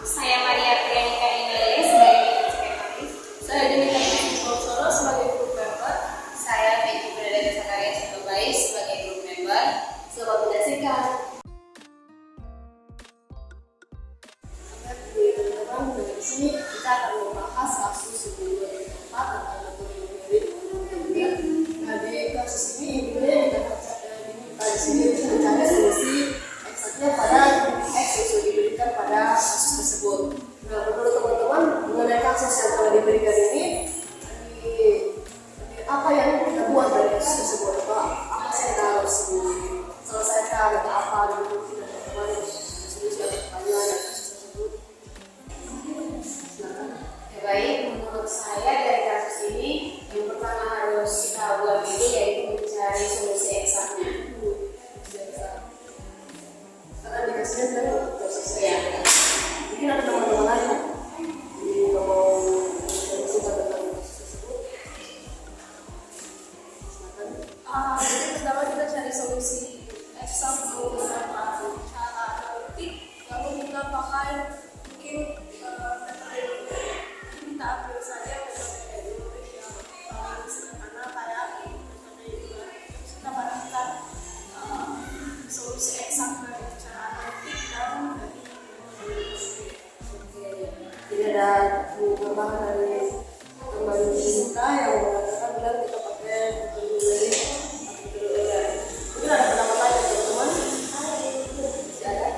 Saya Maria Trianika Inele sebagai Bidang Sekretaris. Saya Denika Solo sebagai Group Member. Saya Peggy Bernadette Zakaria Chandra sebagai Group Member. Selamat menyaksikan. Teman-teman, di sini kita akan membahas kasus ibu 2004 tentang metode merit. Nah, di kasus ini ibunya diminta di sini untuk mencari solusi eksaknya pada X yang diberikan pada kasus tersebut. Nah, menurut teman-teman mengenai kasus yang telah diberikan ini, apa yang kita buat dari kasus tersebut? Apa yang kita harus selesaikan atau apa dulu kita teman-teman solusi atau pertanyaan dari kasus tersebut? Baik, menurut saya dari kasus ini yang pertama harus kita buat itu yaitu mencari solusi eksaknya. Karena dikasihnya kan proses Ya. mungkin ada teman-teman lain yang mau menceritakan tentang kasus tersebut. Silakan. Jadi pertama kita cari solusi eksak menggunakan cara analitik, lalu kita pakai mungkin metode kita ambil saja metode teorik yang paling sederhana kayak metode kita bandingkan solusi eksak dari cara analitik dan dari Jadi ada tambahan dari teman kita yang mengatakan bilang kita pakai metode dari mungkin ada pendapat lain dari teman. Masih ada?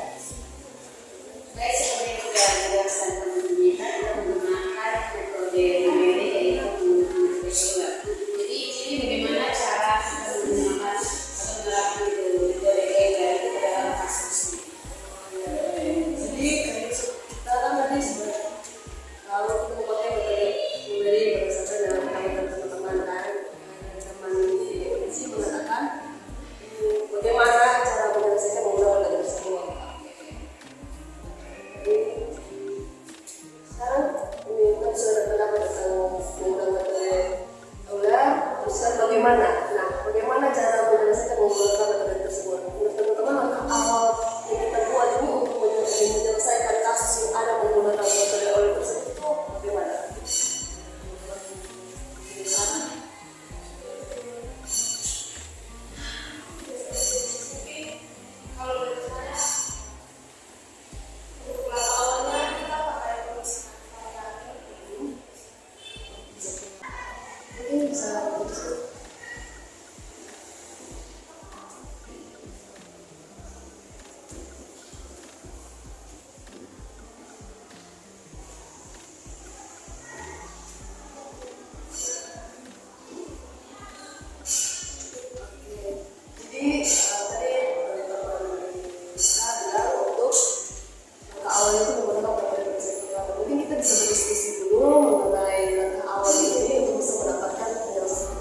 Baik, seperti yang sudah dijelaskan teman-teman kita menggunakan metode numerik yaitu menggunakan metode Shiller. Jadi ini bagaimana cara kita menggunakan atau menerapkan metode Shiller itu dalam kasus ini. Jadi kita kan tadi sebenarnya kalau kita memakai metode numerik berdasarkan dalam pengamatan teman-teman kan, teman ini sih mengatakan bagaimana cara menyelesaikan menggunakan metode tersebut. Jadi sekarang ini kita sudah pendapat tentang menggunakan metode Euler, terus bagaimana? Nah, bagaimana cara menyelesaikan menggunakan metode tersebut? Menurut teman-teman langkah awal yang kita buat ini untuk menyelesaikan kasus yang ada menggunakan metode Euler tersebut itu bagaimana? kalau dari saya untuk langkah awalnya kita pakai pemisahan variabel. Mungkin bisa disebut. Jadi tadi teman-teman kita bilang untuk langkah awal itu menggunakan metode persekutuan. Mungkin kita bisa berdiskusi dulu mengenai langkah awal ini untuk bisa mendapatkan penyelesaian.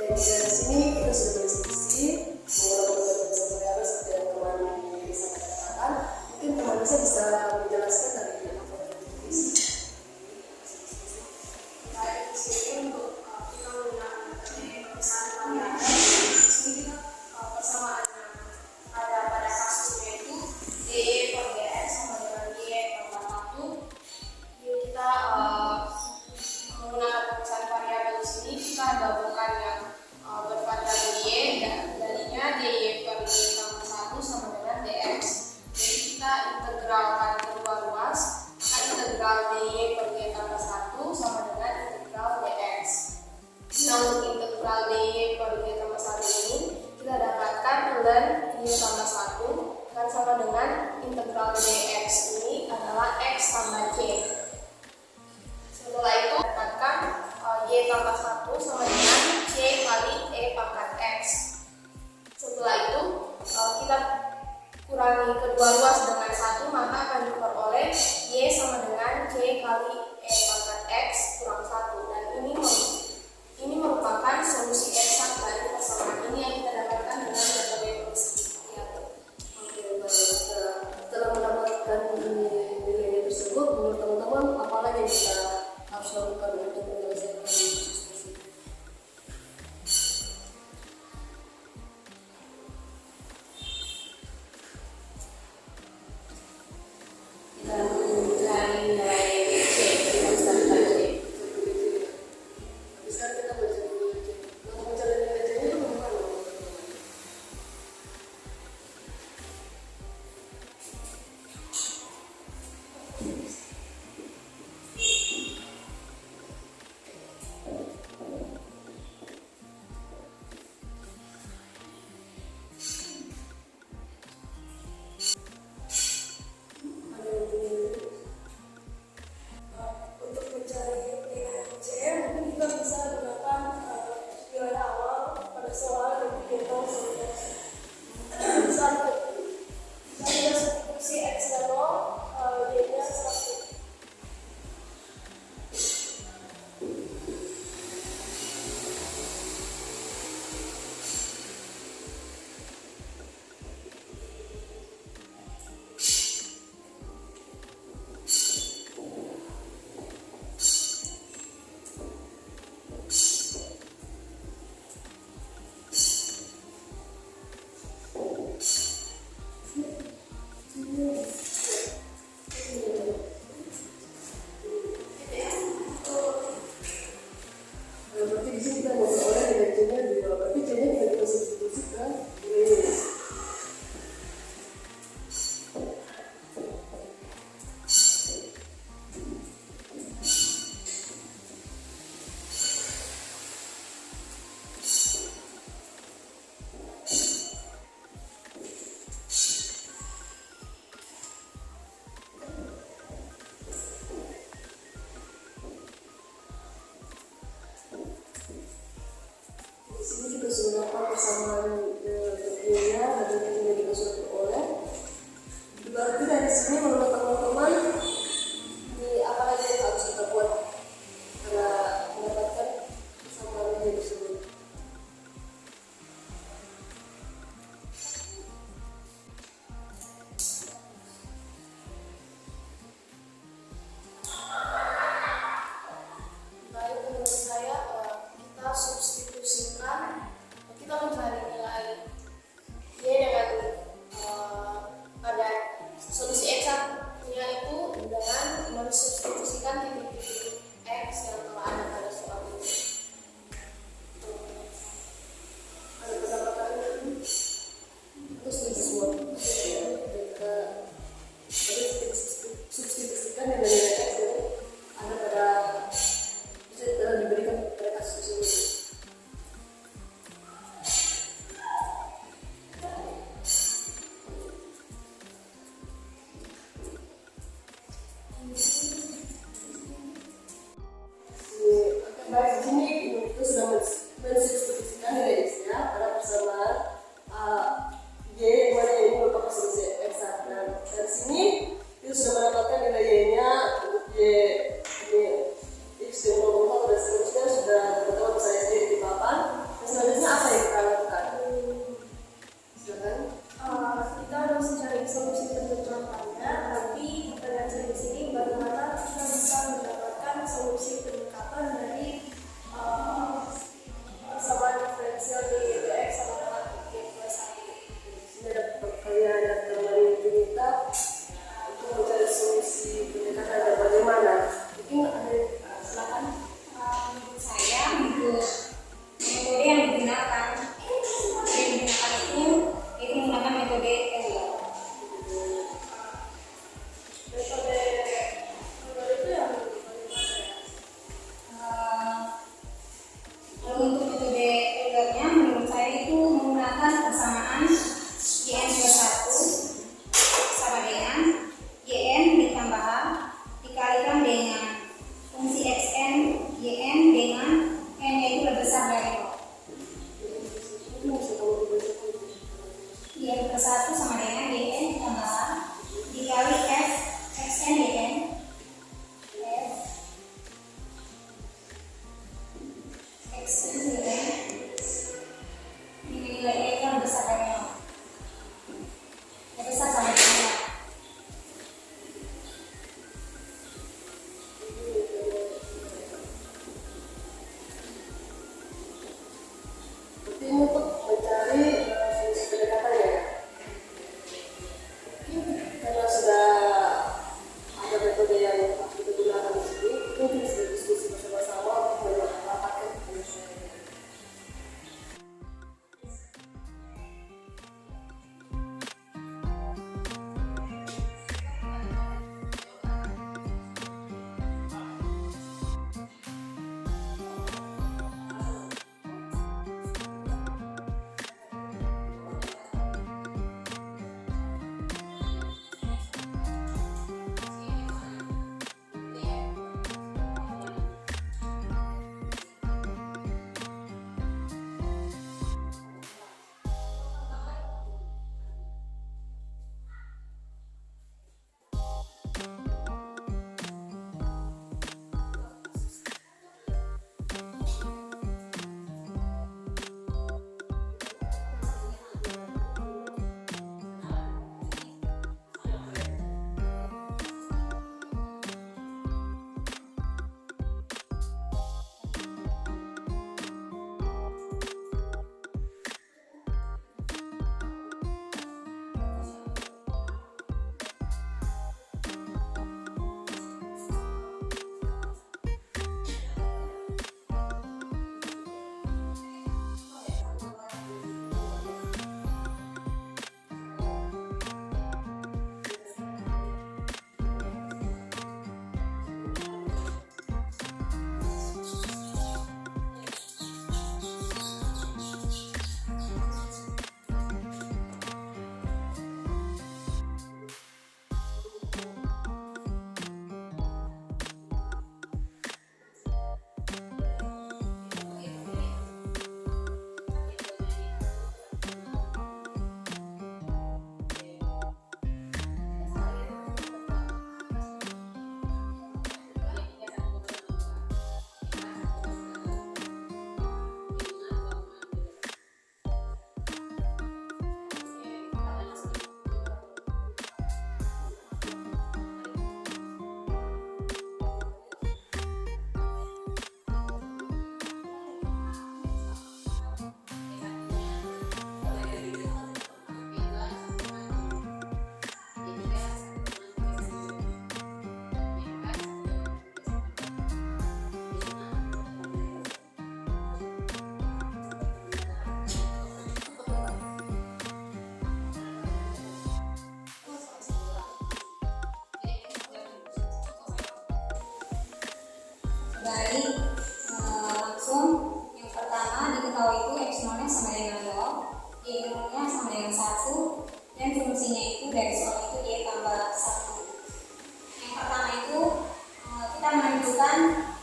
Dari sini kita sudah berdiskusi menggunakan metode variabel seperti yang teman bisa katakan. Mungkin teman bisa menjelaskan dari apa yang ditulis. Baik, di sini untuk kita menggunakan metode pemisahan variabel, di sini kita persamaannya ada pada kasusnya itu D per DX sama dengan Y per 1 dikali E pangkat X kurang 1, dan ini merupakan solusi eksak dari persamaan ini yang kita dapatkan dengan metode Euler. Oke, baik. Setelah mendapatkan nilai tersebut, menurut teman-teman apa lagi yang kita harus lakukan untuk menyelesaikan kasus tersebut? Kita mencari nilai C, kita bisa mencari C. Tapi sekarang kita mencari nilai C. Untuk mencari nilai C itu bagaimana? Ada yang punya Untuk mencari nilai C, mungkin kita bisa gunakan nilai awal pada soal yang dihitung sebagai satu. Kita substitusi X-nya 0, Y-nya 1. berarti di sini kita memperoleh nilai C-nya 2. Berarti C-nya bisa kita substitusikan nilai ini. Di sini kita sudah dapat persamaan tentunya dan tentunya kita sudah peroleh. Berarti dari sini menurut teman-teman ini apa lagi yang harus kita buat karena mendapatkan persamaan nilai tersebut? Baik, menurut saya kita substitusikan, kita mencari nilai Y dengan pada solusi eksaknya itu dengan mensubstitusikan titik-titik X yang telah ada pada soal ini. Ada pendapatan itu setuju semua. Kita substitusikan nilai-nilai X yang ada pada bisa telah diberikan pada kasus tersebut. Baik, di sini kita sudah mensubstitusikan nilai X-nya pada persamaan Y, di mana Y ini merupakan solusi eksak. Dan dari sini kita sudah mendapatkan nilai Y-nya masukkan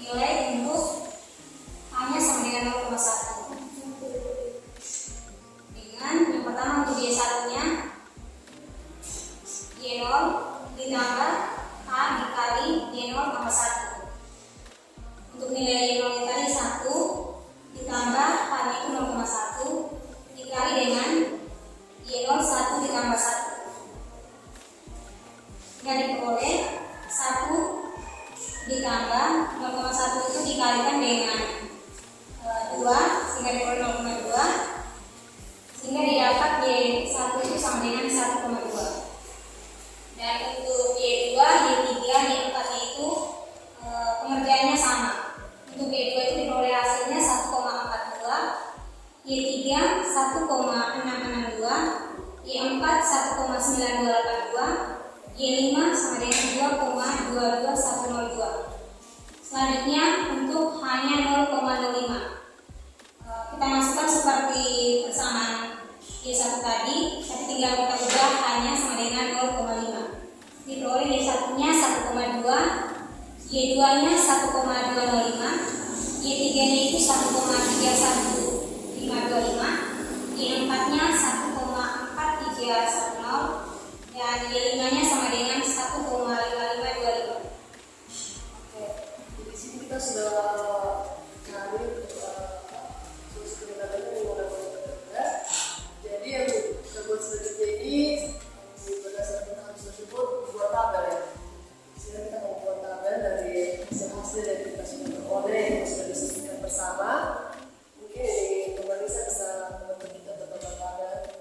nilai untuk hanya sama dengan 0,1. Dengan yang pertama untuk Y1 nya Y0 ditambah H dikali Y0 tambah 1. Untuk nilai Y0 tadi 1 ditambah H itu 0,1 dikali dengan Y0 1 ditambah 1. Yang diperoleh 1 ditambah 0,1 itu dikalikan dengan 2 sehingga diperoleh 0,2, sehingga didapat Y1 itu sama dengan 1,2. Dan untuk Y2, Y3, Y4 itu pengerjaannya sama. Untuk Y2 itu diperoleh hasilnya 1,42, Y3 1,662, Y4 1,9282, Y5 sama dengan 2,22102. Selanjutnya untuk hanya 0,05. Kita masukkan seperti persamaan Y1 tadi, tapi tinggal kita ubah hanya sama dengan 0,5. Diperoleh Y1 nya 1,2, Y2 nya 1,205, Y3 nya itu 1,31525, Y4 nya 1,4310, dan Y5 nya sama dengan 1,5525. Oke, di sini kita sudah cari solusi peningkatannya menggunakan metode. Jadi yang kita buat selanjutnya ini berdasarkan kasus tersebut buat tabel ya. Di sini kita membuat tabel dari hasil yang kita sudah peroleh yang sudah diskusikan bersama. Mungkin ini kembali saya bisa membantu kita membuat tabel.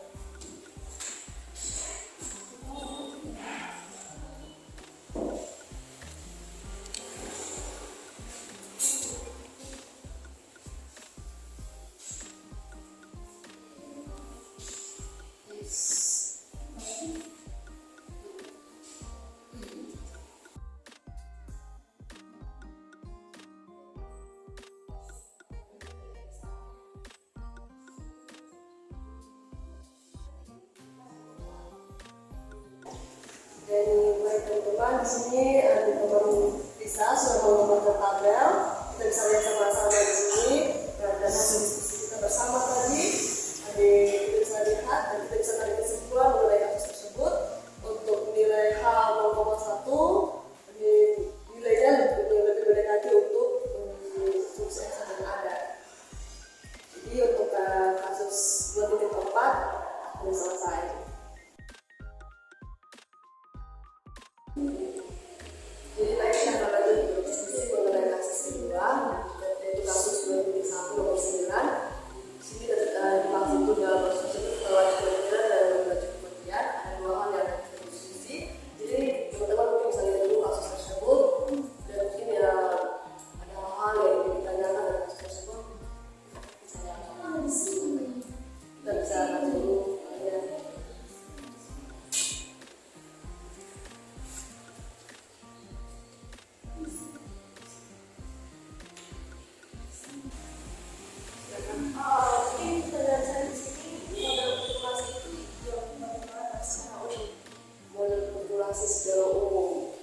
Dan baik teman-teman, di sini teman-teman bisa sudah membuat tabel. Kita bisa lihat sama-sama di sini dan hasil diskusi kita bersama tadi. Kita bisa lihat dan kita bisa tarik kesimpulan mengenai kasus tersebut. Untuk nilai H 0,1, nilainya lebih mendekati untuk solusi X yang ada. Jadi untuk kasus 2.4 sudah selesai. Jadi tadi kita lagi berdiskusi mengenai kasus kedua, yaitu kasus 2.1 nomor 9. Di sini dibahas itu dalam proses tersebut wajib kementerian dan wajib kementerian. Ada dua hal yang kita diskusi. Jadi teman-teman mungkin bisa lihat dulu kasus tersebut dan mungkin ya ada hal-hal yang ingin ditanyakan dari kasus tersebut. Kita bisa baca dulu. Mungkin kita belajar di sini model populasi itu bagaimana secara umum. Model populasi secara umum.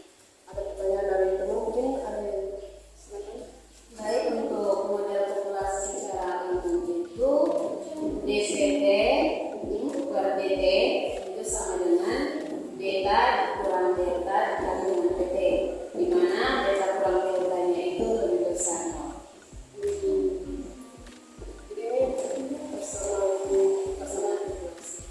Ada pertanyaan dari teman mungkin ada yang silakan. Baik, untuk model populasi secara umum itu DPT per DT itu sama dengan beta kurang delta dikali dengan PT, di mana beta kurang deltanya itu lebih besar. Jadi ini persamaan populasi.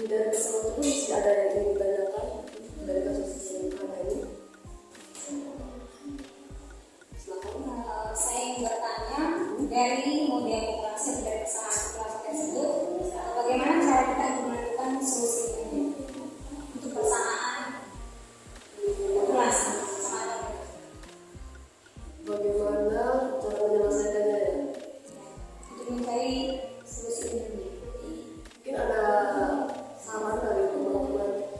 Dari persamaan itu masih ada yang ingin ditanyakan dari kasus yang ada ini. Silakan. Saya ingin bertanya dari model populasi dari persamaan populasi tersebut, bagaimana cara kita menentukan solusi ini untuk persamaan populasi? Bagaimana cara menyelesaikannya ya? Untuk mencari solusi ini. Mungkin ada saran dari teman-teman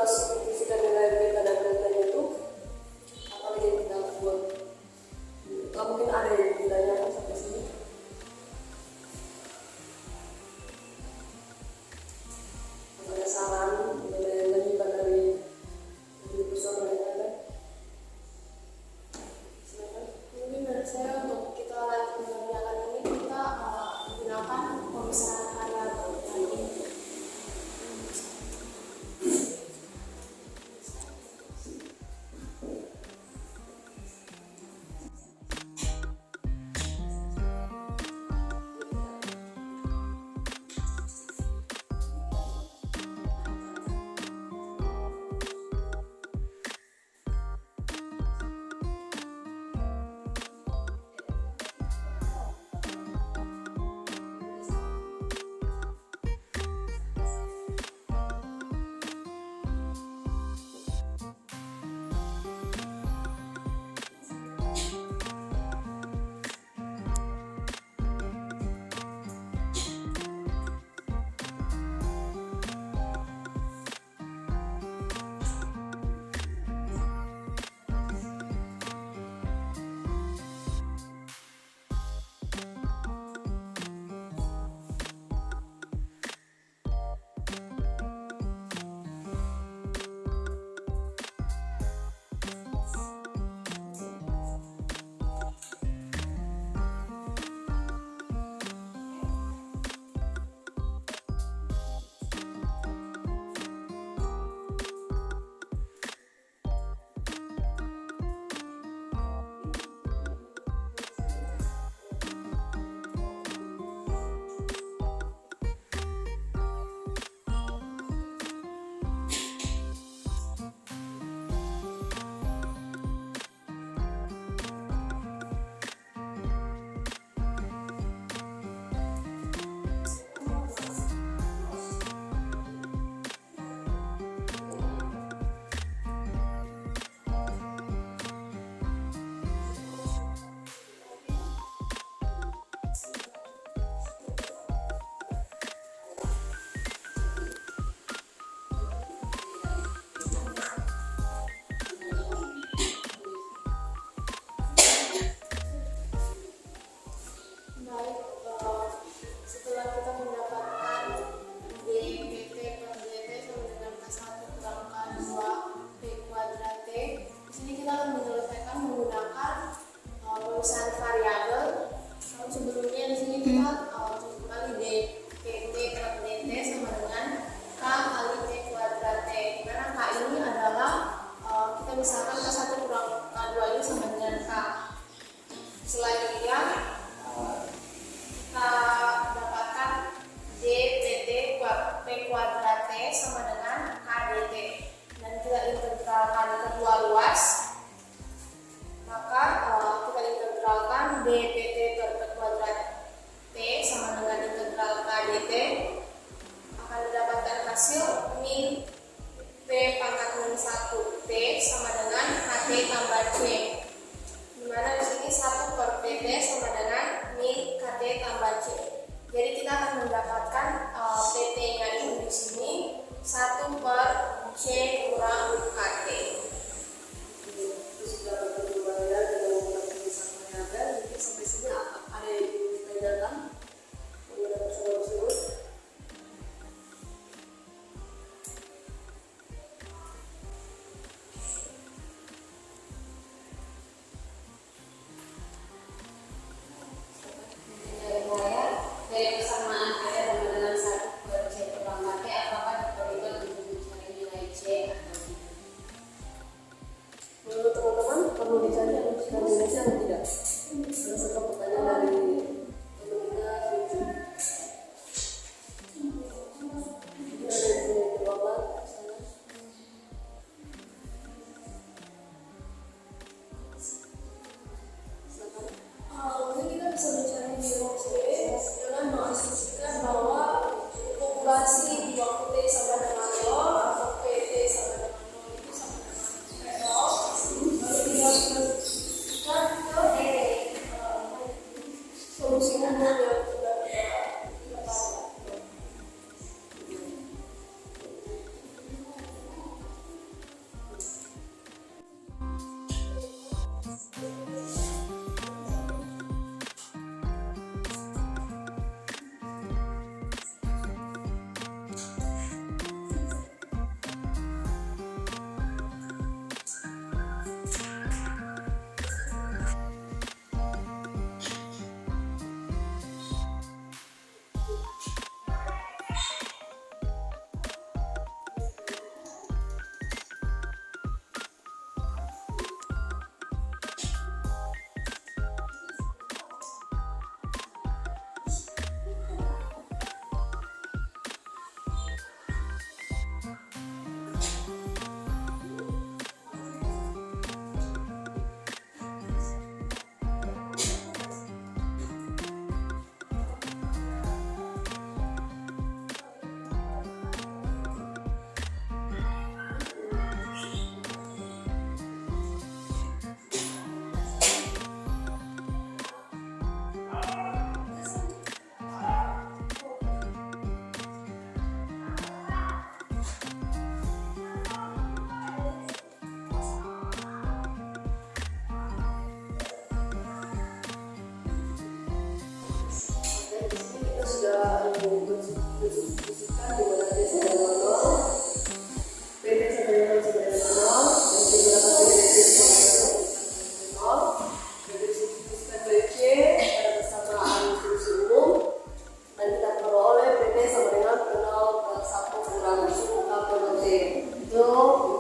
mendistribusikan nilai beta dan deltanya itu apa lagi yang kita buat? Gak mungkin ada yang ditanyakan sampai sini. Ada saran, ada yang lanjutan dari personal yang ada? Silakan. Mungkin dari saya untuk kita lanjut mengerjakan ini kita gunakan pemisahan karya tadi.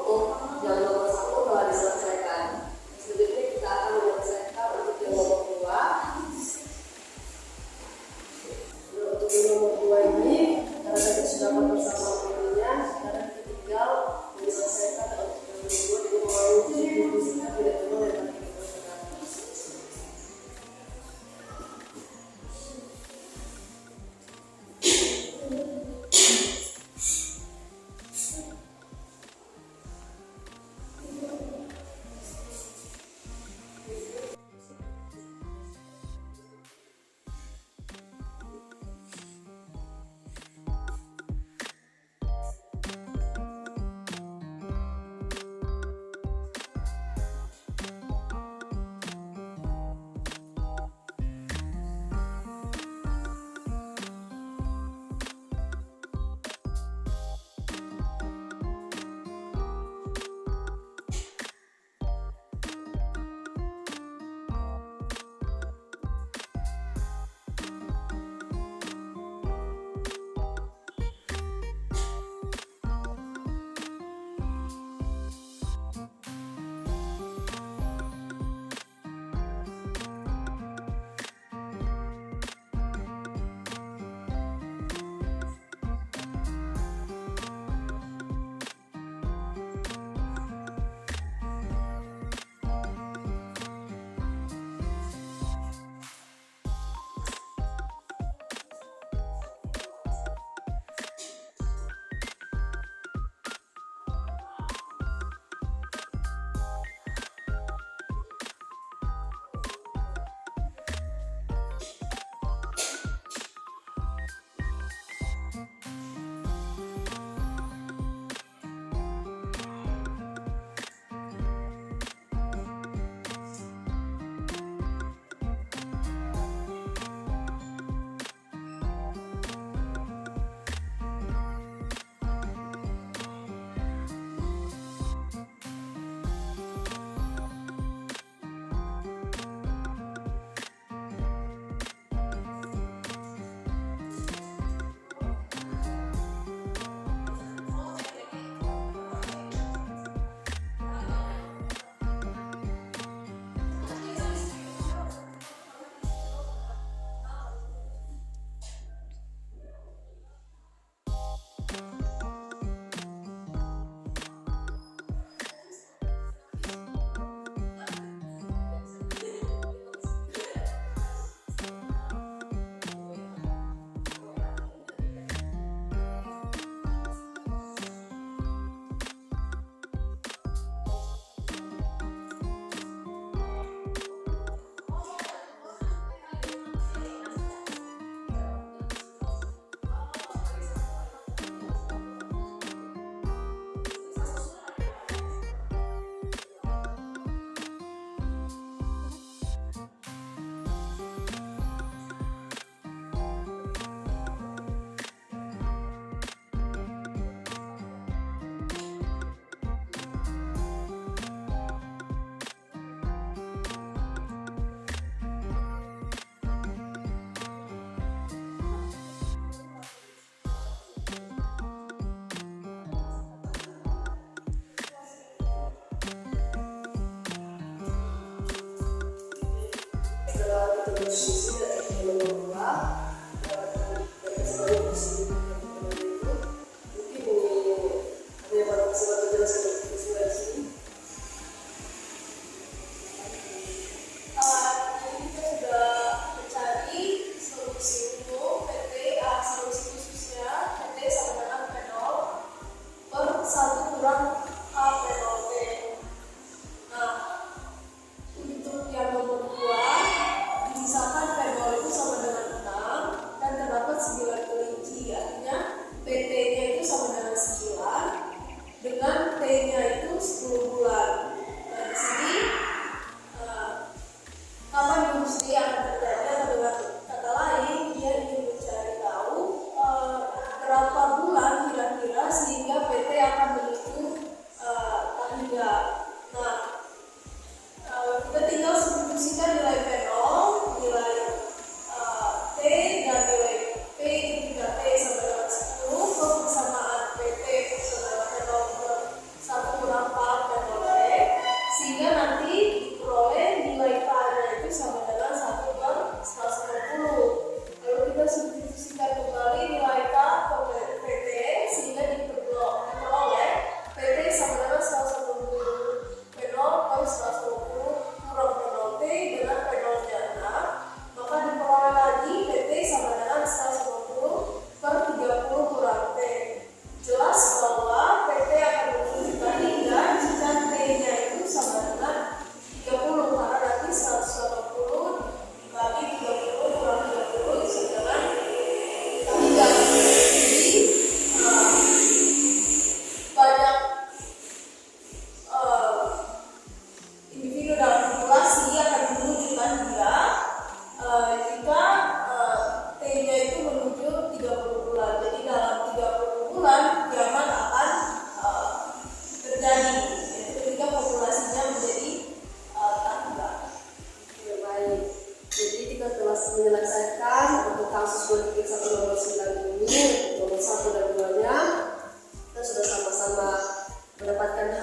untuk yang nomor 1 telah diselesaikan. Selanjutnya kita akan menyelesaikan untuk yang nomor 2. Untuk yang nomor 2 ini, karena tadi sudah bersama mengenainya, sekarang kita tinggal menyelesaikan untuk yang nomor 2 dengan menguji buku kita tidak perlu yang tadi kita selesaikan.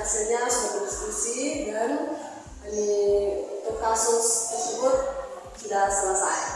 hasilnya sudah berdiskusi dan untuk kasus tersebut sudah selesai.